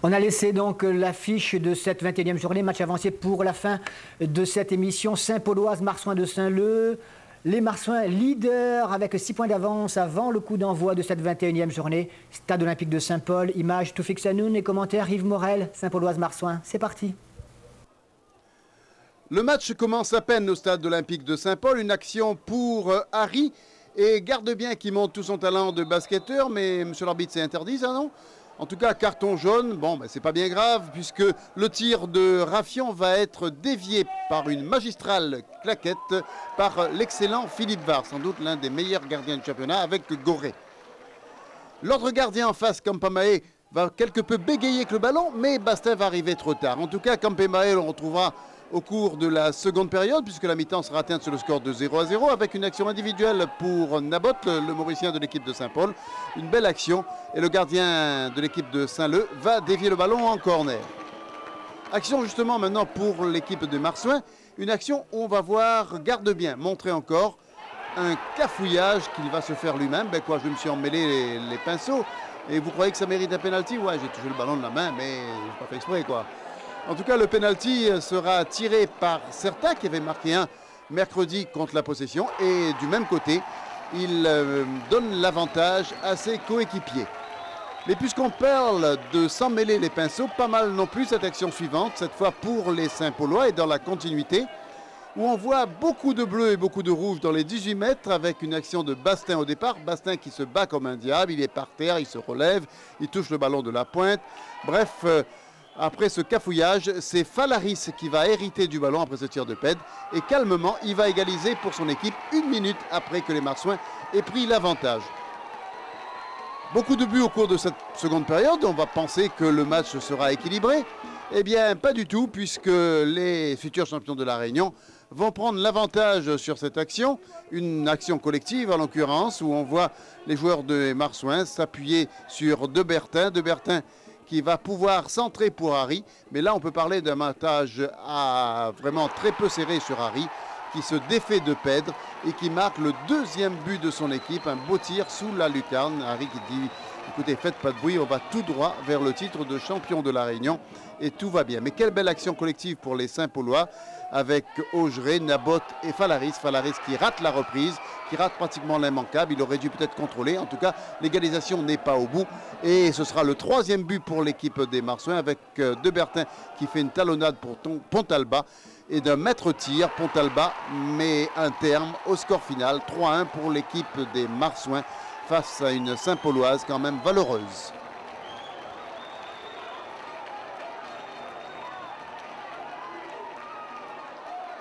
On a laissé donc l'affiche de cette 21e journée, match avancé pour la fin de cette émission. Saint-Pauloise, Marsouin de Saint-Leu. Les Marsouins leaders avec 6 points d'avance avant le coup d'envoi de cette 21e journée. Stade olympique de Saint-Paul, image Toufik Sanoun et commentaire Yves Morel. Saint-Pauloise, Marsouin, c'est parti. Le match commence à peine au stade olympique de Saint-Paul. Une action pour Harry et Gardebien qui montre tout son talent de basketteur. Mais monsieur l'arbitre, c'est interdit ça, non? En tout cas, carton jaune, bon, ben, c'est pas bien grave puisque le tir de Raffion va être dévié par une magistrale claquette par l'excellent Philippe Var, sans doute l'un des meilleurs gardiens du championnat avec Gorée. L'autre gardien en face, Campamae, va quelque peu bégayer avec le ballon, mais Bastin va arriver trop tard. En tout cas, Campamae, on retrouvera au cours de la seconde période, puisque la mi-temps sera atteinte sur le score de 0-0, avec une action individuelle pour Nabot, le Mauricien de l'équipe de Saint-Paul. Une belle action, et le gardien de l'équipe de Saint-Leu va dévier le ballon en corner. Action justement maintenant pour l'équipe de Marsouin, une action où on va voir Gardebien montrer encore un cafouillage qu'il va se faire lui-même. Ben quoi, je me suis emmêlé les pinceaux, et vous croyez que ça mérite un penalty? Ouais, j'ai touché le ballon de la main, mais je n'ai pas fait exprès quoi. En tout cas, le penalty sera tiré par certains qui avaient marqué un mercredi contre la possession. Et du même côté, il donne l'avantage à ses coéquipiers. Mais puisqu'on parle de s'en mêler les pinceaux, pas mal non plus cette action suivante, cette fois pour les Saint-Paulois et dans la continuité, où on voit beaucoup de bleu et beaucoup de rouge dans les 18 mètres avec une action de Bastin au départ. Bastin qui se bat comme un diable, il est par terre, il se relève, il touche le ballon de la pointe. Bref... Après ce cafouillage, c'est Falaris qui va hériter du ballon après ce tir de pède. Et calmement, il va égaliser pour son équipe 1 minute après que les Marsouins aient pris l'avantage. Beaucoup de buts au cours de cette seconde période. On va penser que le match sera équilibré. Eh bien, pas du tout, puisque les futurs champions de la Réunion vont prendre l'avantage sur cette action. Une action collective, en l'occurrence, où on voit les joueurs de Marsouins s'appuyer sur De Bertin qui va pouvoir centrer pour Harry. Mais là, on peut parler d'un montage vraiment très peu serré sur Harry, qui se défait de Pèdre et qui marque le 2e but de son équipe. Un beau tir sous la lucarne. Harry qui dit, écoutez, faites pas de bruit, on va tout droit vers le titre de champion de la Réunion. Et tout va bien. Mais quelle belle action collective pour les Saint-Paulois, avec Augeret, Nabot et Falaris. Falaris qui rate la reprise, qui rate pratiquement l'immanquable. Il aurait dû peut-être contrôler. En tout cas, l'égalisation n'est pas au bout. Et ce sera le 3e but pour l'équipe des Marsouins, avec De Bertin qui fait une talonnade pour Pontalba. Et d'un maître tir, Pontalba met un terme au score final. 3-1 pour l'équipe des Marsouins face à une Saint-Pauloise quand même valeureuse.